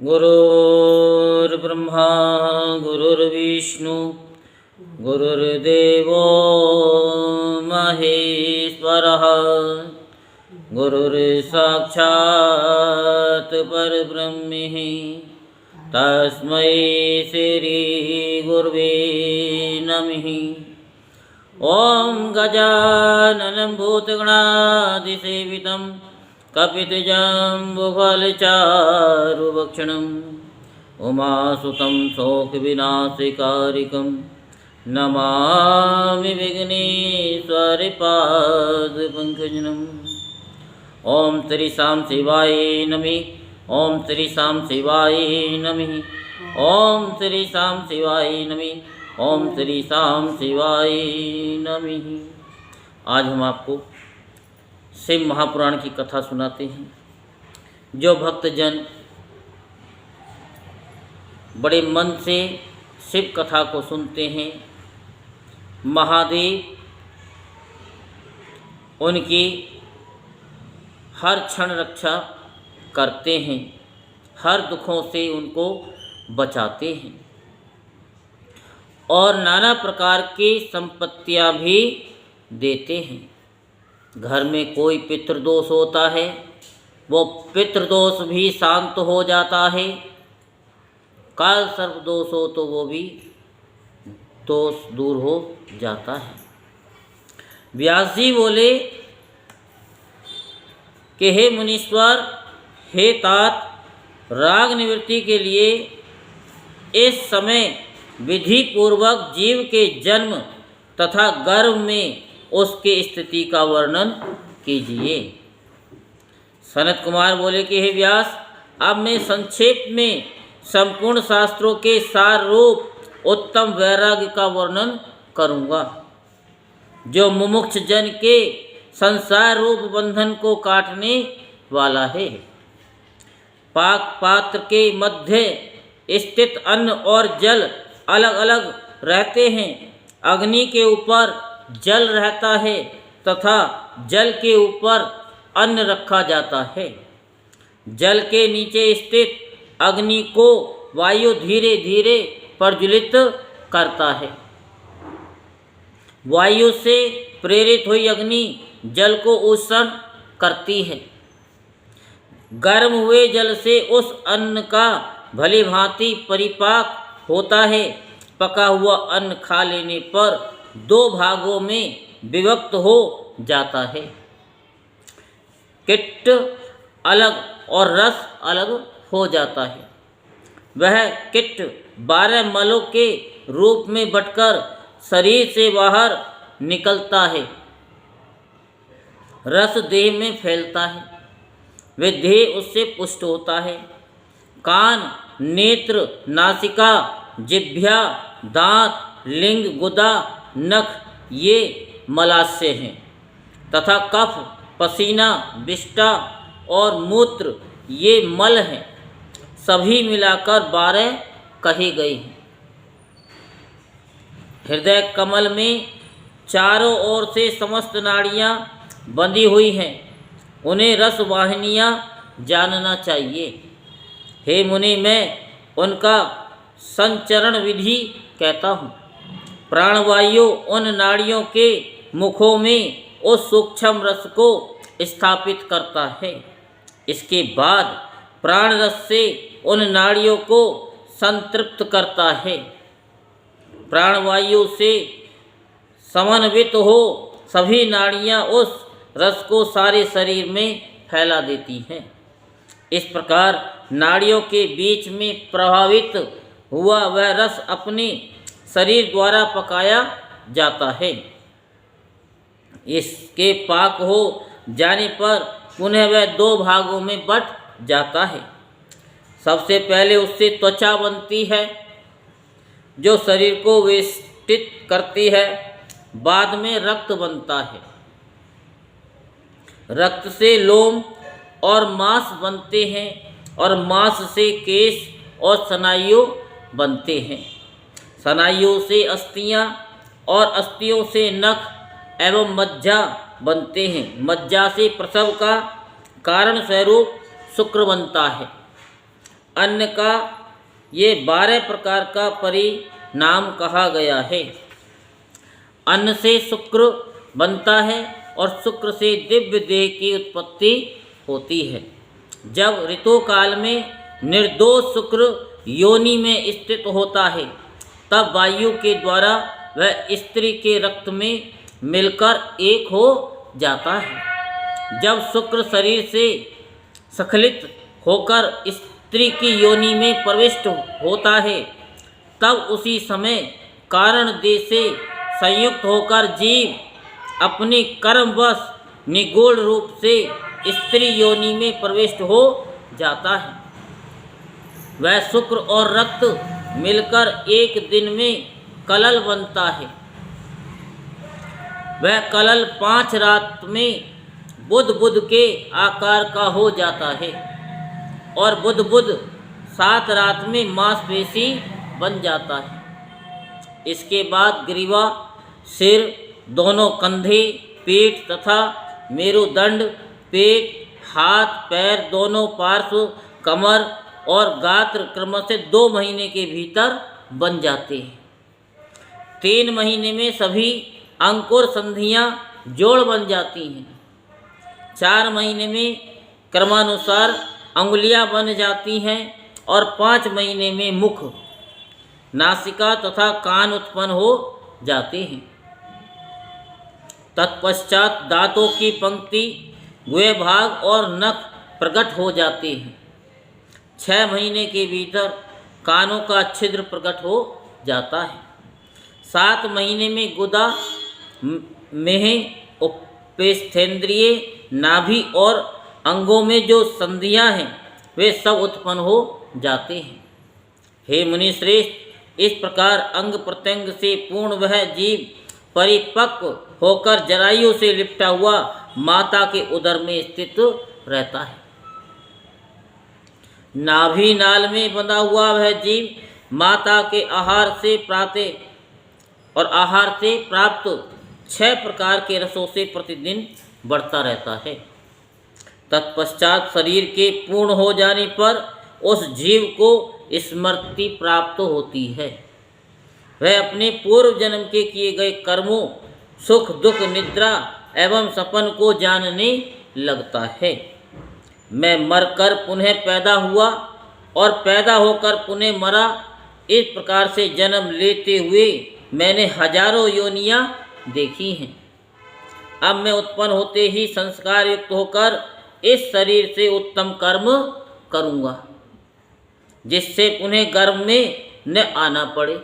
गुरुर्ब्रह्मा गुरुर्विष्णु गुरुर्देवो महेश्वरः गुरुर्साक्षात् परब्रह्म तस्मै श्री गुरुवे नमः। ओम गजाननं भूतगणाधिसेवितं कपितजम्बुफलचारुभक्षणं उमासुतं शोकविनाशकारिकं नमामि विघ्नेश्वरपादपङ्कजम्। ओम श्री शाम शिवाय नमः। ओम श्री शाम शिवाय नमः। ओम श्री शाम शिवाय नमः। ओम श्री शाम शिवाय नमः। आज हम आपको शिव महापुराण की कथा सुनाते हैं। जो भक्तजन बड़े मन से शिव कथा को सुनते हैं, महादेव उनकी हर क्षण रक्षा करते हैं, हर दुखों से उनको बचाते हैं और नाना प्रकार की संपत्तियां भी देते हैं। घर में कोई पितृदोष होता है, वो पितृदोष भी शांत हो जाता है। काल सर्प दोष हो तो वो भी दोष दूर हो जाता है। व्यास जी बोले कि हे मुनीश्वर, हे तात, राग निवृत्ति के लिए इस समय विधि पूर्वक जीव के जन्म तथा गर्भ में उसके स्थिति का वर्णन कीजिए। सनत कुमार बोले कि हे व्यास, अब मैं संक्षेप में संपूर्ण शास्त्रों के सार रूप उत्तम वैराग्य का वर्णन करूँगा, जो मुमुक्ष जन के संसार रूप बंधन को काटने वाला है। पाक पात्र के मध्य स्थित अन्न और जल अलग अलग रहते हैं। अग्नि के ऊपर जल रहता है तथा जल के ऊपर अन्न रखा जाता है। जल के नीचे स्थित अग्नि को वायु धीरे धीरे प्रज्वलित करता है। वायु से प्रेरित हुई अग्नि जल को उष्ण करती है। गर्म हुए जल से उस अन्न का भली भांति परिपाक होता है। पका हुआ अन्न खा लेने पर दो भागों में विभक्त हो जाता है। किट्ट अलग और रस अलग हो जाता है। वह किट्ट 12 मलों के रूप में बटकर शरीर से बाहर निकलता है। रस देह में फैलता है, वह देह उससे पुष्ट होता है। कान, नेत्र, नासिका, जिह्वा, दांत, लिंग, गुदा, नख ये मलाशय हैं तथा कफ, पसीना, विष्ठा और मूत्र ये मल हैं। सभी मिलाकर 12 कहे गए हैं। हृदय कमल में चारों ओर से समस्त नाड़ियाँ बंधी हुई हैं। उन्हें रस वाहिनियाँ जानना चाहिए। हे मुनि, मैं उनका संचरण विधि कहता हूँ। प्राणवायु उन नाड़ियों के मुखों में उस सूक्ष्म रस को स्थापित करता है। इसके बाद प्राण रस से उन नाड़ियों को संतृप्त करता है। प्राणवायु से समन्वित हो सभी नाड़ियाँ उस रस को सारे शरीर में फैला देती हैं। इस प्रकार नाड़ियों के बीच में प्रभावित हुआ वह रस अपने शरीर द्वारा पकाया जाता है। इसके पाक हो जाने पर पुनः वह 2 भागों में बट जाता है। सबसे पहले उससे त्वचा बनती है, जो शरीर को वेष्टित करती है। बाद में रक्त बनता है। रक्त से लोम और मांस बनते हैं और मांस से केश और स्नायु बनते हैं। स्नायुओं से अस्थियां और अस्थियों से नख एवं मज्जा बनते हैं। मज्जा से प्रसव का कारण स्वरूप शुक्र बनता है। अन्न का ये 12 प्रकार का परिणाम कहा गया है। अन्न से शुक्र बनता है और शुक्र से दिव्य देह की उत्पत्ति होती है। जब ऋतुकाल में निर्दोष शुक्र योनि में स्थित होता है, तब वायु के द्वारा वह स्त्री के रक्त में मिलकर एक हो जाता है। जब शुक्र शरीर से स्खलित होकर स्त्री की योनि में प्रविष्ट होता है, तब उसी समय कारण देह से संयुक्त होकर जीव अपने कर्मवश निगूढ़ रूप से स्त्री योनि में प्रविष्ट हो जाता है। वह शुक्र और रक्त मिलकर एक दिन में कलल बनता है। वह कलल 5 रात में बुध के आकार का हो जाता है और बुध 7 रात में मांसपेशी बन जाता है। इसके बाद ग्रीवा, सिर, दोनों कंधे, पीठ तथा मेरुदंड, पेट, हाथ, पैर, दोनों पार्श्व, कमर और गात्र क्रम से 2 महीने के भीतर बन जाते हैं। 3 महीने में सभी अंकुर संधियां जोड़ बन जाती हैं। 4 महीने में क्रमानुसार अंगुलियां बन जाती हैं और 5 महीने में मुख, नासिका तथा कान उत्पन्न हो जाते हैं। तत्पश्चात दांतों की पंक्ति, गुहे भाग और नख प्रकट हो जाते हैं। 6 महीने के भीतर कानों का छिद्र प्रकट हो जाता है। 7 महीने में गुदा, मेह, उपेस्थेंद्रिय, नाभि और अंगों में जो संधियां हैं वे सब उत्पन्न हो जाते हैं। हे मुनिश्रेष्ठ, इस प्रकार अंग प्रत्यंग से पूर्ण वह जीव परिपक्व होकर जरायु से लिपटा हुआ माता के उदर में स्थित रहता है। नाभि नाल में बंधा हुआ वह जीव माता के आहार से प्राप्त 6 प्रकार के रसों से प्रतिदिन बढ़ता रहता है। तत्पश्चात शरीर के पूर्ण हो जाने पर उस जीव को स्मृति प्राप्त होती है। वह अपने पूर्व जन्म के किए गए कर्मों, सुख दुख, निद्रा एवं सपन को जानने लगता है। मैं मरकर पुनः पैदा हुआ और पैदा होकर पुनः मरा, इस प्रकार से जन्म लेते हुए मैंने हजारों योनियां देखी हैं। अब मैं उत्पन्न होते ही संस्कार युक्त होकर इस शरीर से उत्तम कर्म करूँगा, जिससे पुनः गर्भ में न आना पड़े।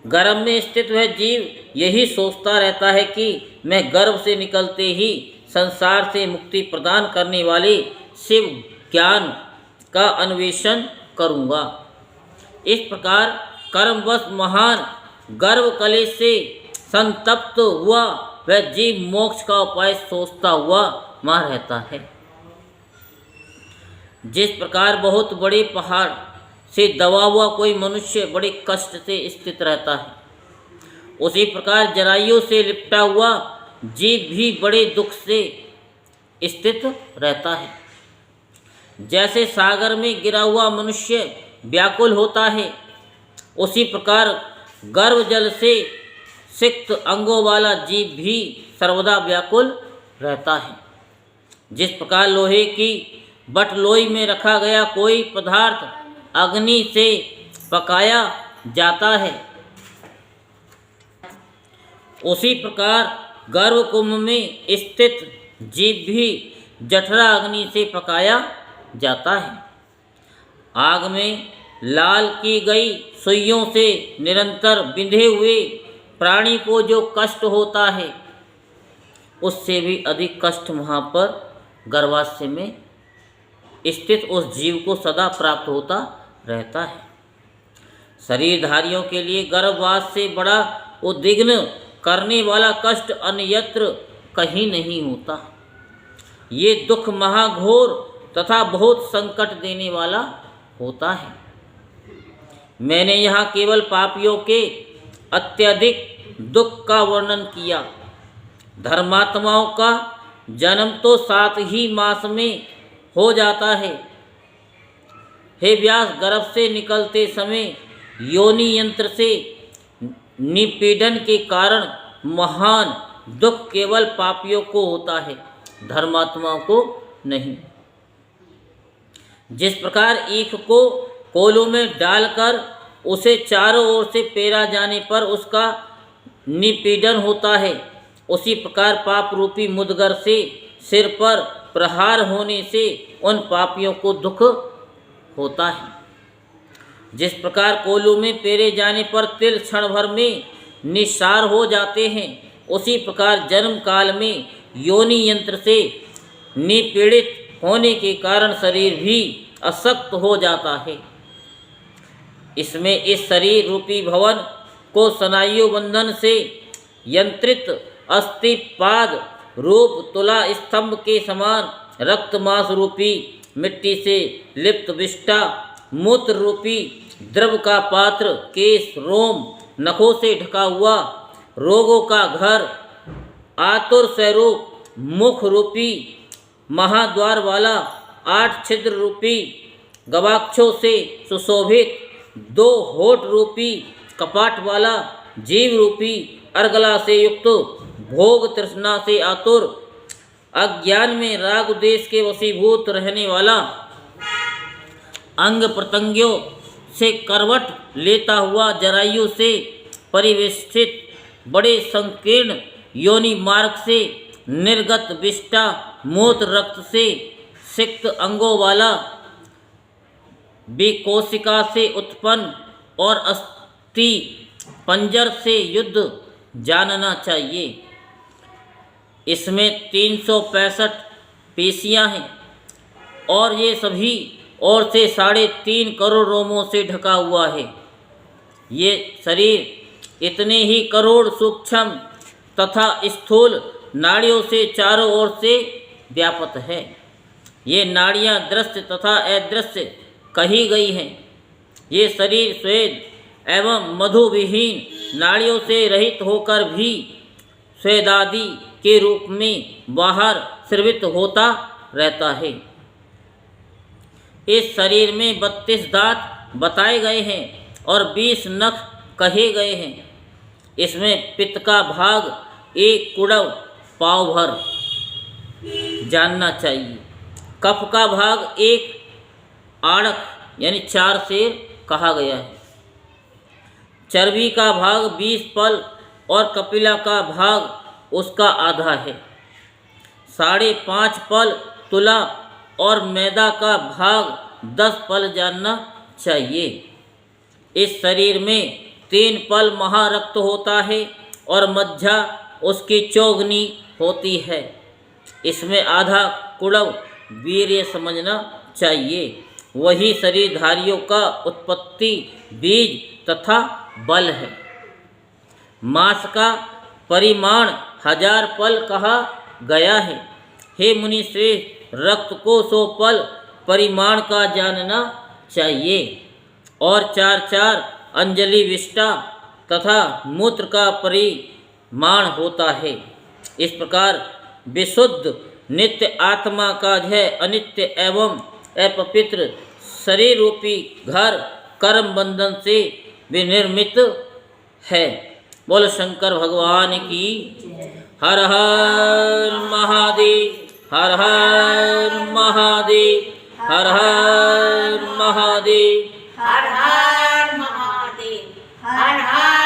गर्भ में स्थित वह जीव यही सोचता रहता है कि मैं गर्भ से निकलते ही संसार से मुक्ति प्रदान करने वाले शिव ज्ञान का अन्वेषण करूँगा। इस प्रकार कर्मवश महान गर्भ कलेश से संतप्त हुआ वह जीव मोक्ष का उपाय सोचता हुआ वहाँ रहता है। जिस प्रकार बहुत बड़े पहाड़ से दबा हुआ कोई मनुष्य बड़े कष्ट से स्थित रहता है, उसी प्रकार जरायु से लिपटा हुआ जीव भी बड़े दुख से स्थित रहता है। जैसे सागर में गिरा हुआ मनुष्य व्याकुल होता है, उसी प्रकार गर्भ जल से सिक्त अंगों वाला जीव भी सर्वदा व्याकुल रहता है। जिस प्रकार लोहे की बटलोई में रखा गया कोई पदार्थ अग्नि से पकाया जाता है, उसी प्रकार गर्भ कुंभ में स्थित जीव भी जठरा अग्नि से पकाया जाता है। आग में लाल की गई सुइयों से निरंतर बिंधे हुए प्राणी को जो कष्ट होता है, उससे भी अधिक कष्ट वहाँ पर गर्भाशय में स्थित उस जीव को सदा प्राप्त होता रहता है। शरीरधारियों के लिए गर्भवास से बड़ा उद्विग्न करने वाला कष्ट अन्यत्र कहीं नहीं होता। ये दुख महाघोर तथा बहुत संकट देने वाला होता है। मैंने यहाँ केवल पापियों के अत्यधिक दुख का वर्णन किया। धर्मात्माओं का जन्म तो 7 ही मास में हो जाता है, हे व्यास, गर्भ से निकलते समय योनि यंत्र से निपीड़न के कारण महान दुख केवल पापियों को होता है, धर्मात्माओं को नहीं। जिस प्रकार ईख को कोलों में डालकर उसे चारों ओर से पेरा जाने पर उसका निपीड़न होता है, उसी प्रकार पाप रूपी मुदगर से सिर पर प्रहार होने से उन पापियों को दुख होता है। जिस प्रकार कोलू में पेरे जाने पर तिल क्षण भर में निस्सार हो जाते हैं, उसी प्रकार जन्म काल में योनि यंत्र से निपीड़ित होने के कारण शरीर भी अशक्त हो जाता है। इसमें इस शरीर रूपी भवन को स्नायु बंधन से यंत्रित अस्थिपाद रूप तुला स्तंभ के समान रक्त मांस रूपी मिट्टी से लिप्त विष्ठा मूत्र रूपी द्रव का पात्र, केश रोम नखों से ढका हुआ रोगों का घर, आतुर स्वरूप मुख रूपी महाद्वार वाला 8 छिद्र रूपी गवाक्षों से सुशोभित 2 होठ रूपी कपाट वाला जीव रूपी अर्गला से युक्त भोग तृष्णा से आतुर अज्ञान में राग देश के वशीभूत रहने वाला अंग प्रत्यंगों से करवट लेता हुआ जरायु से परिवेष्टित बड़े संकीर्ण योनि मार्ग से निर्गत विष्ठा मूत्र रक्त से सिक्त अंगों वाला विकोशिका से उत्पन्न और अस्थि पंजर से युद्ध जानना चाहिए। इसमें 365 पेशियां हैं और ये सभी और से 3.5 करोड़ रोमों से ढका हुआ है। ये शरीर इतने ही करोड़ सूक्ष्म तथा स्थूल नाड़ियों से चारों ओर से व्याप्त है। ये नाड़ियाँ दृश्य तथा अदृश्य कही गई हैं। ये शरीर स्वेद एवं मधुविहीन नाड़ियों से रहित होकर भी स्वेदादि के रूप में बाहर स्रवित होता रहता है। इस शरीर में 32 दांत बताए गए हैं और 20 नख कहे गए हैं। इसमें पित्त का भाग 1 कुड़व पाव भर जानना चाहिए। कफ का भाग 1 आड़क यानी 4 सेर कहा गया है। चर्बी का भाग 20 पल और कपिला का भाग उसका आधा है। 5.5 पल तुला और मैदा का भाग 10 पल जानना चाहिए। इस शरीर में 3 पल महारक्त होता है और मज्जा उसकी चौगनी होती है। इसमें आधा कुड़व वीर्य समझना चाहिए। वही शरीरधारियों का उत्पत्ति बीज तथा बल है। मांस का परिमाण 1000 पल कहा गया है। हे मुनि श्रेष्ठ, रक्त को 100 पल परिमाण का जानना चाहिए और 4 अंजलि विष्ठा तथा मूत्र का परिमाण होता है। इस प्रकार विशुद्ध नित्य आत्मा का यह अनित्य एवं अपवित्र शरीर रूपी घर कर्म बंधन से विनिर्मित है। बोल शंकर भगवान की। हर हर महादेव, हर हर महादेव, हर हर महादेव, हर हर महादेव, हर हर